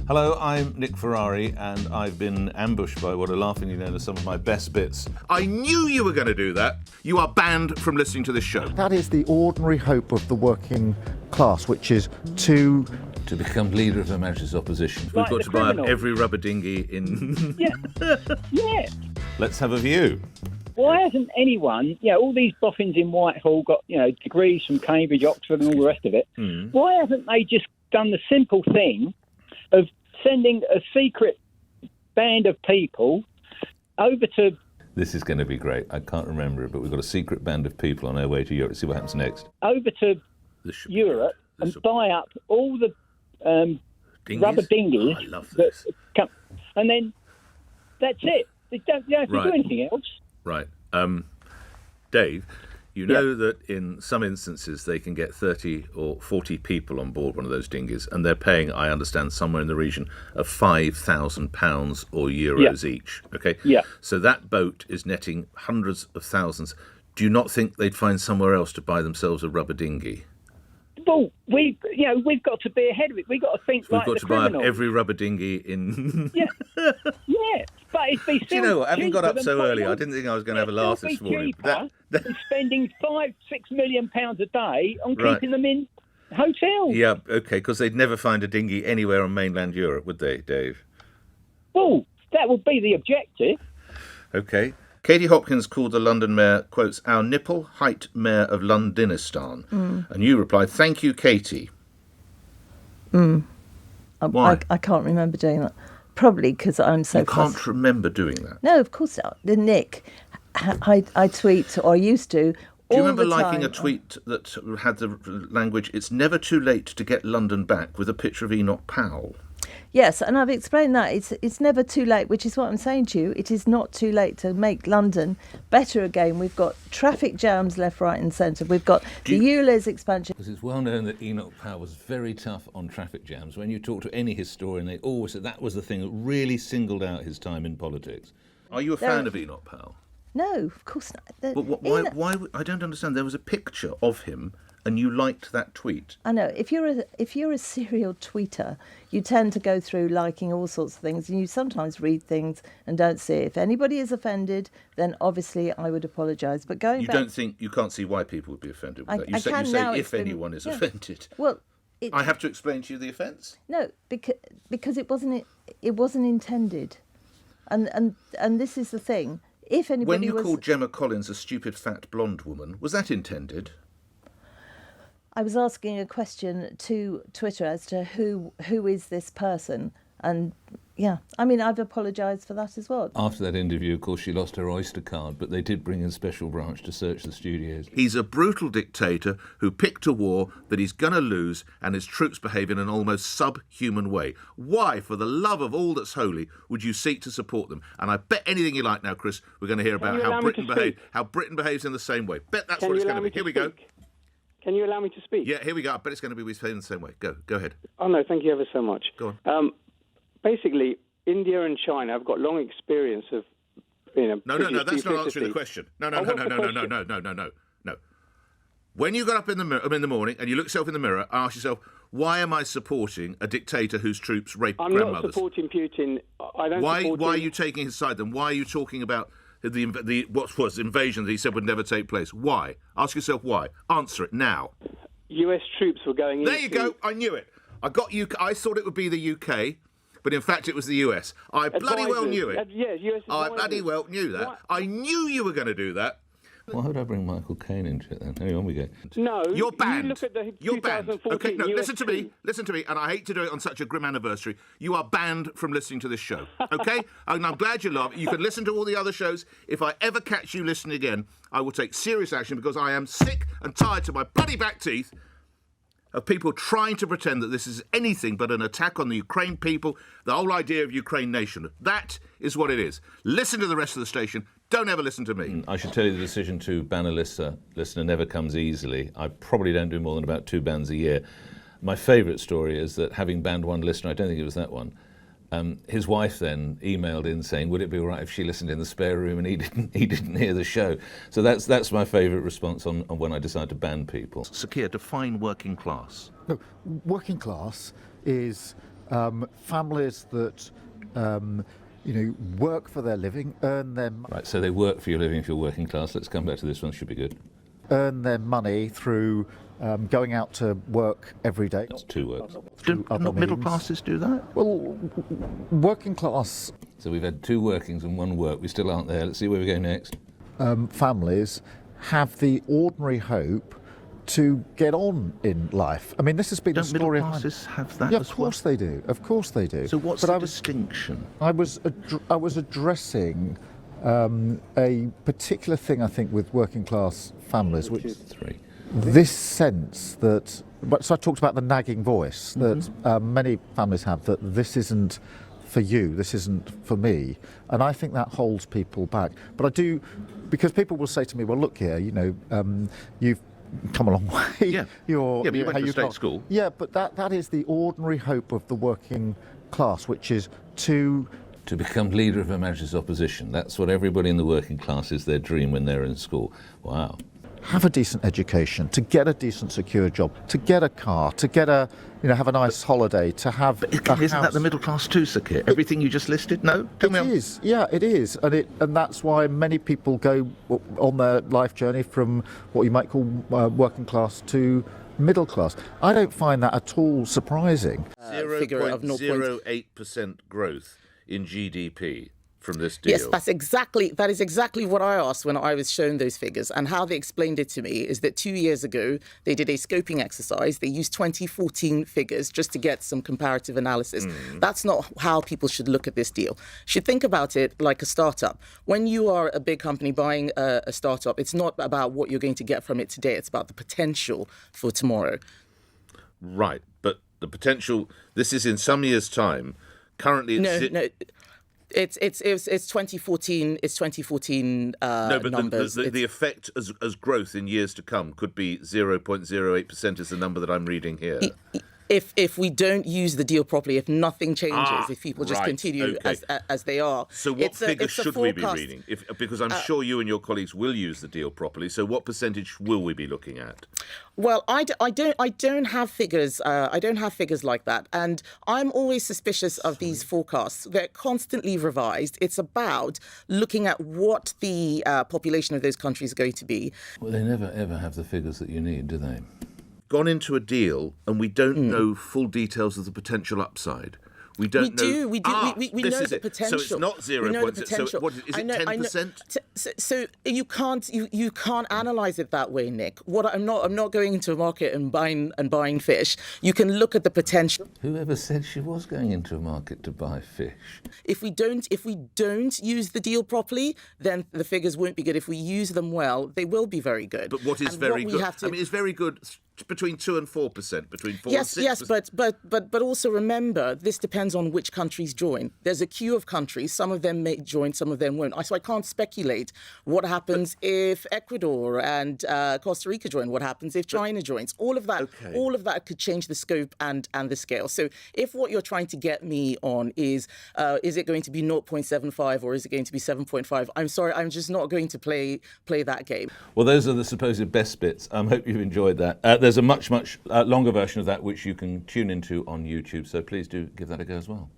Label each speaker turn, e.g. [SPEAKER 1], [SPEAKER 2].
[SPEAKER 1] Hello, I'm Nick Ferrari, and I've been ambushed by what are laughingly known as some of my best bits. I knew you were going to do that. You are banned from listening to this show.
[SPEAKER 2] That is the ordinary hope of the working class, which is to
[SPEAKER 1] become leader of Her Majesty's opposition.
[SPEAKER 3] Like
[SPEAKER 1] We've got to
[SPEAKER 3] criminal.
[SPEAKER 1] buy up every rubber dinghy in...
[SPEAKER 3] Yeah.
[SPEAKER 1] Let's have a view.
[SPEAKER 3] Why hasn't anyone, all these boffins in Whitehall got, degrees from Cambridge, Oxford and all the rest of it. Why haven't they just done the simple thing of sending a secret band of people over to...
[SPEAKER 1] This is going to be great. I can't remember it, but we've got a secret band of people on our way to Europe. Let's see what happens next.
[SPEAKER 3] Over to Europe and buy up all the rubber dinghies.
[SPEAKER 1] Oh, I love this.
[SPEAKER 3] And then that's it. They don't have to do anything else.
[SPEAKER 1] Right. Dave, you know that in some instances they can get 30 or 40 people on board one of those dinghies, and they're paying, I understand, somewhere in the region of £5,000 or euros each. Okay?
[SPEAKER 3] Yeah.
[SPEAKER 1] So that boat is netting hundreds of thousands. Do you not think they'd find somewhere else to buy themselves a rubber dinghy?
[SPEAKER 3] Well, we've got to be ahead of it. We've got to think like the
[SPEAKER 1] We've got to buy up
[SPEAKER 3] criminals.
[SPEAKER 1] every rubber dinghy in...
[SPEAKER 3] Yeah. But it'd be still
[SPEAKER 1] Do you know what? Having got up
[SPEAKER 3] cheaper
[SPEAKER 1] so
[SPEAKER 3] than
[SPEAKER 1] early,
[SPEAKER 3] buying-
[SPEAKER 1] I didn't think I was going to have a laugh this morning.
[SPEAKER 3] Cheaper than spending £5-6 million a day on keeping them in hotels.
[SPEAKER 1] Yeah, okay, because they'd never find a dinghy anywhere on mainland Europe, would they, Dave?
[SPEAKER 3] Well, that would be the objective.
[SPEAKER 1] Okay. Katie Hopkins called the London mayor, quotes, our nipple height mayor of Londonistan. And you replied, thank you, Katie. Why?
[SPEAKER 4] I can't remember doing that. Probably because I'm so
[SPEAKER 1] You can't remember doing that.
[SPEAKER 4] No, of course not. The Nick, I tweet, or used to,
[SPEAKER 1] Do you
[SPEAKER 4] all
[SPEAKER 1] remember
[SPEAKER 4] the
[SPEAKER 1] liking
[SPEAKER 4] time.
[SPEAKER 1] a tweet that had the language, it's never too late to get London back, with a picture of Enoch Powell?
[SPEAKER 4] Yes, and I've explained that. It's never too late, which is what I'm saying to you. It is not too late to make London better again. We've got traffic jams left, right and centre. We've got the ULEZ expansion.
[SPEAKER 1] Because it's well known that Enoch Powell was very tough on traffic jams. When you talk to any historian, they always said that was the thing that really singled out his time in politics. Are you a fan of Enoch Powell?
[SPEAKER 4] No, of course not.
[SPEAKER 1] But why? I don't understand. There was a picture of him, and you liked that tweet.
[SPEAKER 4] I know. If you're a serial tweeter, you tend to go through liking all sorts of things, and you sometimes read things and don't see it. If anybody is offended, then obviously I would apologise. But going
[SPEAKER 1] You
[SPEAKER 4] back,
[SPEAKER 1] don't think you can't see why people would be offended with that? You
[SPEAKER 4] can
[SPEAKER 1] say
[SPEAKER 4] now.
[SPEAKER 1] if
[SPEAKER 4] It's been-
[SPEAKER 1] anyone is offended.
[SPEAKER 4] well,
[SPEAKER 1] I have to explain to you the offence.
[SPEAKER 4] no, because it wasn't intended, and this is the thing. If anybody
[SPEAKER 1] When you
[SPEAKER 4] was,
[SPEAKER 1] called Gemma Collins a stupid fat blonde woman, was that intended?
[SPEAKER 4] I was asking a question to Twitter as to who is this person, and I've apologised for that as well.
[SPEAKER 1] After that interview, of course, she lost her Oyster card, but they did bring in special branch to search the studios. He's a brutal dictator who picked a war that he's going to lose, and his troops behave in an almost subhuman way. Why, for the love of all that's holy, would you seek to support them? And I bet anything you like now, Chris, we're going to hear about how Britain behaves in the same way. Bet that's what it's going to be. Here we go.
[SPEAKER 5] Can you allow me to speak?
[SPEAKER 1] Yeah, here we go. I bet it's going to be behaving in the same way. Go ahead.
[SPEAKER 5] Oh, no, thank you ever so much.
[SPEAKER 1] Go on.
[SPEAKER 5] Basically, India and China have got long experience of,
[SPEAKER 1] No, that's not answering the question. No. When you got up in the morning and you look yourself in the mirror, ask yourself, why am I supporting a dictator whose troops rape grandmothers?
[SPEAKER 5] I'm not supporting Putin. I don't
[SPEAKER 1] Why
[SPEAKER 5] support
[SPEAKER 1] are
[SPEAKER 5] him.
[SPEAKER 1] you taking his side then? Why are you talking about the what was invasion that he said would never take place? Why? Ask yourself why. Answer it now.
[SPEAKER 5] US troops were going in.
[SPEAKER 1] There you go. I knew it. I thought it would be the UK, but in fact it was the US. I bloody well knew it.
[SPEAKER 5] Yes, US
[SPEAKER 1] I bloody well knew that.
[SPEAKER 5] What?
[SPEAKER 1] I knew you were going to do that. Why would I bring Michael Caine into it then? Anyway, on we go.
[SPEAKER 5] No,
[SPEAKER 1] you're banned.
[SPEAKER 5] You look at the
[SPEAKER 1] You're banned.
[SPEAKER 5] 2014
[SPEAKER 1] Okay, no,
[SPEAKER 5] US
[SPEAKER 1] listen to me, and I hate to do it on such a grim anniversary. You are banned from listening to this show, okay? And I'm glad you love it. You can listen to all the other shows. If I ever catch you listening again, I will take serious action because I am sick and tired to my bloody back teeth of people trying to pretend that this is anything but an attack on the Ukraine people, the whole idea of Ukraine nation. That is what it is. Listen to the rest of the station. Don't ever listen to me. I should tell you the decision to ban a listener never comes easily. I probably don't do more than about 2 bans a year. My favourite story is that having banned one listener, I don't think it was that one, his wife then emailed in saying, would it be all right if she listened in the spare room and he didn't hear the show? So that's my favourite response on when I decide to ban people. Sakir, define working class.
[SPEAKER 2] No, working class is families that work for their living, earn their
[SPEAKER 6] Right, so they work for your living if you're working class. Let's come back to this one, should be good.
[SPEAKER 2] earn their money through going out to work every day.
[SPEAKER 6] That's two works.
[SPEAKER 1] Do
[SPEAKER 2] other
[SPEAKER 1] not middle
[SPEAKER 2] means.
[SPEAKER 1] classes do that?
[SPEAKER 2] Well, working class
[SPEAKER 6] So we've had two workings and one work. We still aren't there. Let's see where we go next.
[SPEAKER 2] families have the ordinary hope to get on in life. I mean, this has been
[SPEAKER 1] Don't
[SPEAKER 2] a
[SPEAKER 1] middle
[SPEAKER 2] story.
[SPEAKER 1] classes have that
[SPEAKER 2] Yeah,
[SPEAKER 1] as
[SPEAKER 2] of course they do. Of course they do.
[SPEAKER 1] So what's
[SPEAKER 2] But
[SPEAKER 1] the distinction?
[SPEAKER 2] I was addressing a particular thing, I think, with working class families, which is
[SPEAKER 6] Three.
[SPEAKER 2] this sense that. So I talked about the nagging voice that many families have, that this isn't for you, this isn't for me, and I think that holds people back. But I do, because people will say to me, "Well, look here, you've come a long way.
[SPEAKER 1] Yeah.
[SPEAKER 2] You're,
[SPEAKER 1] Yeah, but you went
[SPEAKER 2] how
[SPEAKER 1] to
[SPEAKER 2] you
[SPEAKER 1] state
[SPEAKER 2] got-"
[SPEAKER 1] school.
[SPEAKER 2] Yeah, but that is the ordinary hope of the working class, which is to
[SPEAKER 6] become leader of a manager's opposition. That's what everybody in the working class is their dream when they're in school. Wow.
[SPEAKER 2] have a decent education, to get a decent secure job, to get a car, to get have a nice holiday, to have a
[SPEAKER 1] Isn't that
[SPEAKER 2] house.
[SPEAKER 1] the middle class too, Sir Keir? Everything you just listed? No? Tell me.
[SPEAKER 2] It is, yeah, it is, and that's why many people go on their life journey from what you might call working class to middle class. I don't find that at all surprising.
[SPEAKER 7] Figure of
[SPEAKER 1] 0.08% growth in GDP from this deal.
[SPEAKER 7] Yes, that is exactly what I asked when I was shown those figures. And how they explained it to me is that 2 years ago, they did a scoping exercise. They used 2014 figures just to get some comparative analysis. That's not how people should look at this deal. Should think about it like a startup. When you are a big company buying a startup, it's not about what you're going to get from it today. It's about the potential for tomorrow.
[SPEAKER 1] Right, but the potential, this is in some years' time. Currently,
[SPEAKER 7] No. It's 2014. It's 2014
[SPEAKER 1] no, but
[SPEAKER 7] numbers.
[SPEAKER 1] the effect as growth in years to come could be 0.08% is the number that I'm reading here.
[SPEAKER 7] If we don't use the deal properly, if nothing changes, if people just
[SPEAKER 1] right,
[SPEAKER 7] continue
[SPEAKER 1] okay.
[SPEAKER 7] as they are.
[SPEAKER 1] So what figures should we be
[SPEAKER 7] forecast.
[SPEAKER 1] reading? Because I'm sure you and your colleagues will use the deal properly. So what percentage will we be looking at?
[SPEAKER 7] Well, I don't have figures. I don't have figures like that, and I'm always suspicious of these forecasts. They're constantly revised. It's about looking at what the population of those countries are going to be.
[SPEAKER 6] Well, they never ever have the figures that you need, do they?
[SPEAKER 1] Gone into a deal and we don't know full details of the potential upside. We don't know.
[SPEAKER 7] We know the potential.
[SPEAKER 1] So it's not 0.
[SPEAKER 7] We know the potential.
[SPEAKER 1] So what is it? 10%?
[SPEAKER 7] So you can't analyze it that way, Nick. I'm not going into a market and buying fish. You can look at the potential.
[SPEAKER 6] Whoever said she was going into a market to buy fish?
[SPEAKER 7] If we don't use the deal properly, then the figures won't be good. If we use them well, they will be very good.
[SPEAKER 1] But what is very good? I mean, it's very good between 2 and 4%, between 4 and 6%.
[SPEAKER 7] Yes, but also remember, this depends on which countries join. There's a queue of countries. Some of them may join, some of them won't. So I can't speculate what happens if Ecuador and Costa Rica join. What happens if China joins? All of that could change the scope and the scale. So if what you're trying to get me on is it going to be 0.75 or is it going to be 7.5? I'm sorry, I'm just not going to play that game.
[SPEAKER 6] Well, those are the supposed best bits. I hope you've enjoyed that. There's a much longer version of that which you can tune into on YouTube, so please do give that a go as well.